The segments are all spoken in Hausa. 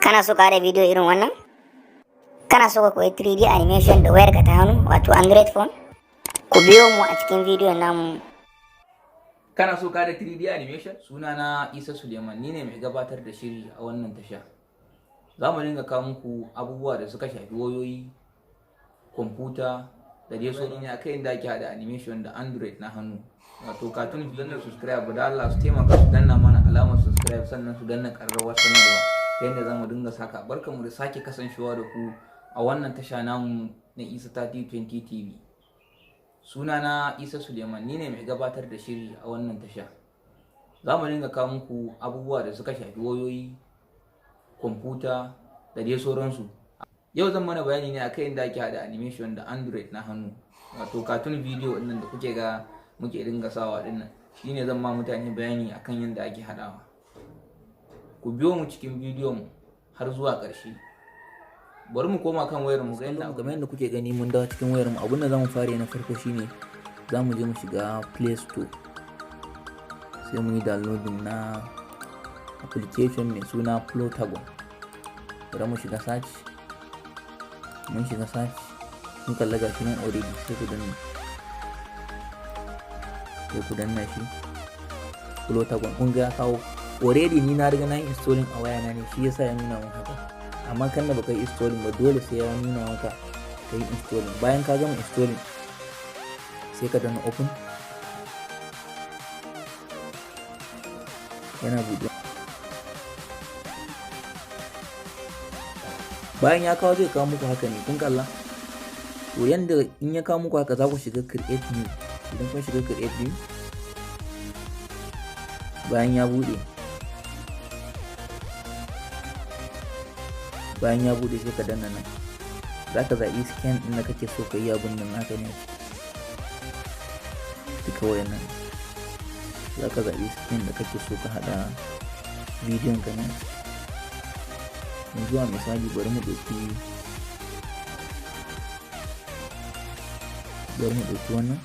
Kana so ka da bidiyo irin wannan? Kana so ka koyi 3D animation da wayarka ta hannu wato Android phone? Ku biyo mu a cikin bidiyon namu. Kana so ka da 3D animation? Sunana Isa Suleiman, ni ne mai gabatar da shiri a wannan tasha. Za mu dinga kawo muku abubuwa da suka shafi wayoyi, kwamfuta da dai sauran ne akai inda ake hada animation da Android na hannu. Wato cartoon su danna subscribe da Allah su taimaka su danna mana alamar subscribe sannan su danna ƙararrawar sanarwa ta yadda za mu dinga saka. Barkanmu da sake kasancewa da ku a wannan tasha namu na Isa 3020 TV. Sunana Isa Suleiman, ni ne mai gabatar da shiri a wannan tasha. Za mu dinga kawo muku abubuwa da suka shafi wayoyi, kwamfuta da dai sauransu. Yau zan mana bayani ne akan yadda ake hada animation da Android na hannu. Wato cartoon video ɗin da kuke ga muke dinga sawa dinnan. Shine zan ma mutane bayani akan yadda ake hadawa. Ku biyo mu cikin bidiyon har zuwa ƙarshe. Bari mu koma kan wayar mu ga yadda kamar yadda kuke gani mun dawo cikin wayar mu. Abin da zamu fara na farko shine zamu je mu shiga Play Store. Sai mu yi downloading na application mai suna Plotagon. Bari mu shiga search. Mun shiga search. Mun kalla gashi nan already sai ku danna shi. Plotagon kun ga ya kawo already ni na riga na yi installing a wayana ne, shi yasa ya nuna mun haka. Amma kan da baka yi installing ba dole sai ya nuna maka ka yi installing. Bayan ka gama installing sai ka danna open. Yana buɗe. Bayan ya kawo zai kawo muku haka ne, kun kalla. To yanda in ya kawo muku haka za ku shiga create new. Idan kun shiga create new, bayan ya buɗe sai ka danna nan. Za ka zaɓi scan ɗin da kake so ka yi abin nan haka ne duka wayannan. Za ka zaɓi scan da kake so ka haɗa bidiyon ka nan. Yanzu a misali bari mu ɗauki wannan.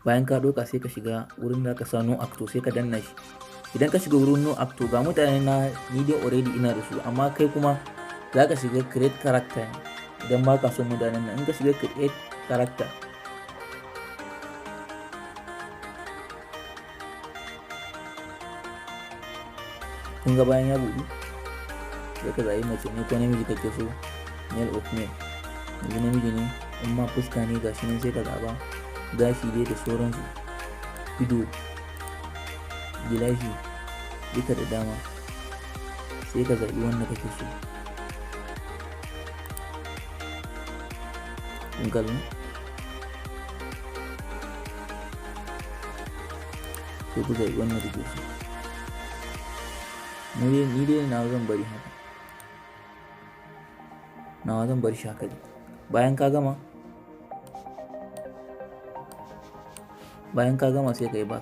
Bayan ka ɗauka sai ka shiga wurin da ka sa no acto sai ka danna shi. Idan ka shiga wurin no acto ga mutane na ni dai already ina da su, amma kai kuma za ka shiga create character idan ba ka son mutanen nan. In ka shiga create character kun ga bayan ya buɗe sai ka zaɓi mace ne ko namiji kake so, male of male. Yanzu namiji ne, in ma fuska ne gashi nan sai ka zaɓa. Gashi dai da sauransu, ido, gilashi duka da dama sai ka zaɓi wanda kake so. kun kalla sai ku zaɓi wanda kake so. Ni dai na zan bari haka, nawa zan bar shi haka. Bayan ka gama sai ka yi back.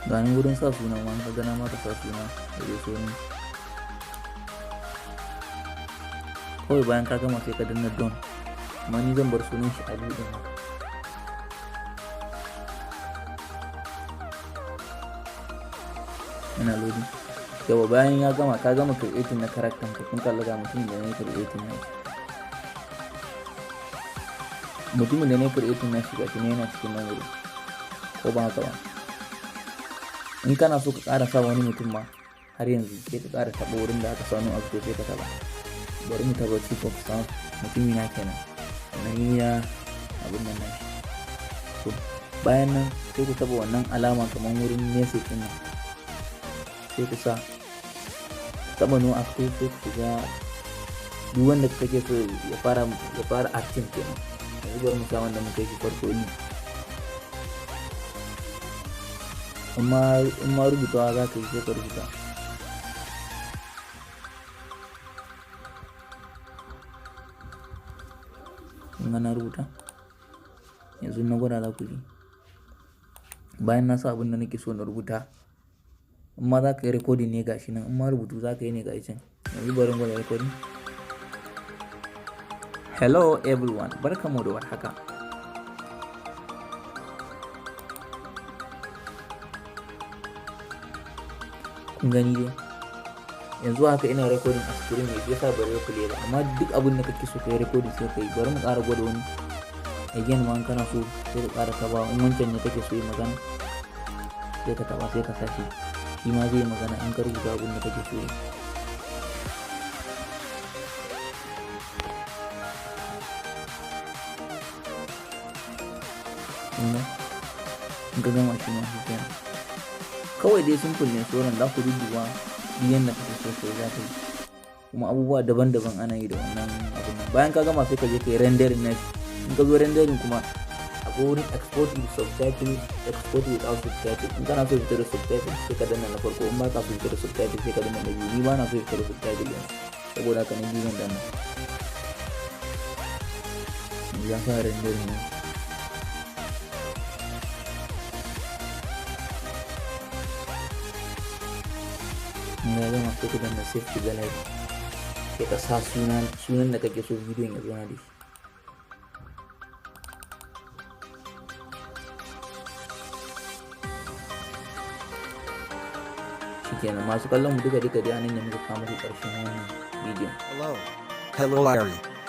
Gani wurin sa suna ma ka gana ma ka sa suna da dai sauran. Kawai bayan ka gama sai ka danna don, amma ni zan bar sunan shi a buɗe haka. Yana loading. Yawa bayan ya gama ka gama creating na character ka, kun kalla ga mutumin da na yi creating na shi. Mutumin da na yi creating na shi gashi ne yana cikin nan wurin, ko ba haka ba. In kana so ka ƙara sa wani mutum ma har yanzu sai ka ƙara taɓa wurin da aka sanu a fito sai ka taɓa. Bari mu taɓa chief of staff mutumin ya kenan nan ya abin nan nashi. To bayan nan sai ku taɓa wannan alama kamar wurin message ɗin nan sai ku sa taɓa no active sai ku shiga duk wanda kake so ya fara acting kenan. Yanzu bari mu sa wanda muka yi farko ni. In ma rubutawa za ka yi sai ka rubuta. In na rubuta yanzu na gwada za ku ji. Bayan na sa abin da nake so na rubuta in ma za ka yi recording ne gashi nan, in ma rubutu za ka yi ne gashi can. Yanzu bari mu gwada recording. Hello everyone, barkamu da warhaka. Kun gani dai? Yanzu haka ina recording a screen ne, yasa bari ya play ba, amma duk abin da kake so ka yi recording sai ka yi. Bari mu ƙara gwada wani. Again ma in kana so sai ka ƙara tabawa, in wancan ne kake so yi magana sai ka taba sai ka sashi, shi ma zai yi magana in ka rubuta abin da kake so yi. In ka gama shi ma shi kenan. Kawai dai simple ne, sauran za ku dudduba duk yanda kake so kai za ka yi. Kuma abubuwa daban-daban ana yi da wannan abun nan. Bayan ka gama sai ka je ka yi rendering na shi. In ka zo rendering kuma akwai wurin export with subtitle, export without subtitle. In kana so fitar da subtitle sai ka danna na farko, in ba ka so fitar da subtitle sai ka danna na biyu. Ni ba na so fitar da subtitle yanzu, saboda haka na biyu zan danna. Ya fara rendering ne. In ya gama sai ka danna save to gallery, sai ka sa sunan da kake so bidiyon ya zauna da shi. Shikenan, masu kallon mu duka dai anan ne muka kawo muku ƙarshen wannan bidiyon. Hello Larry.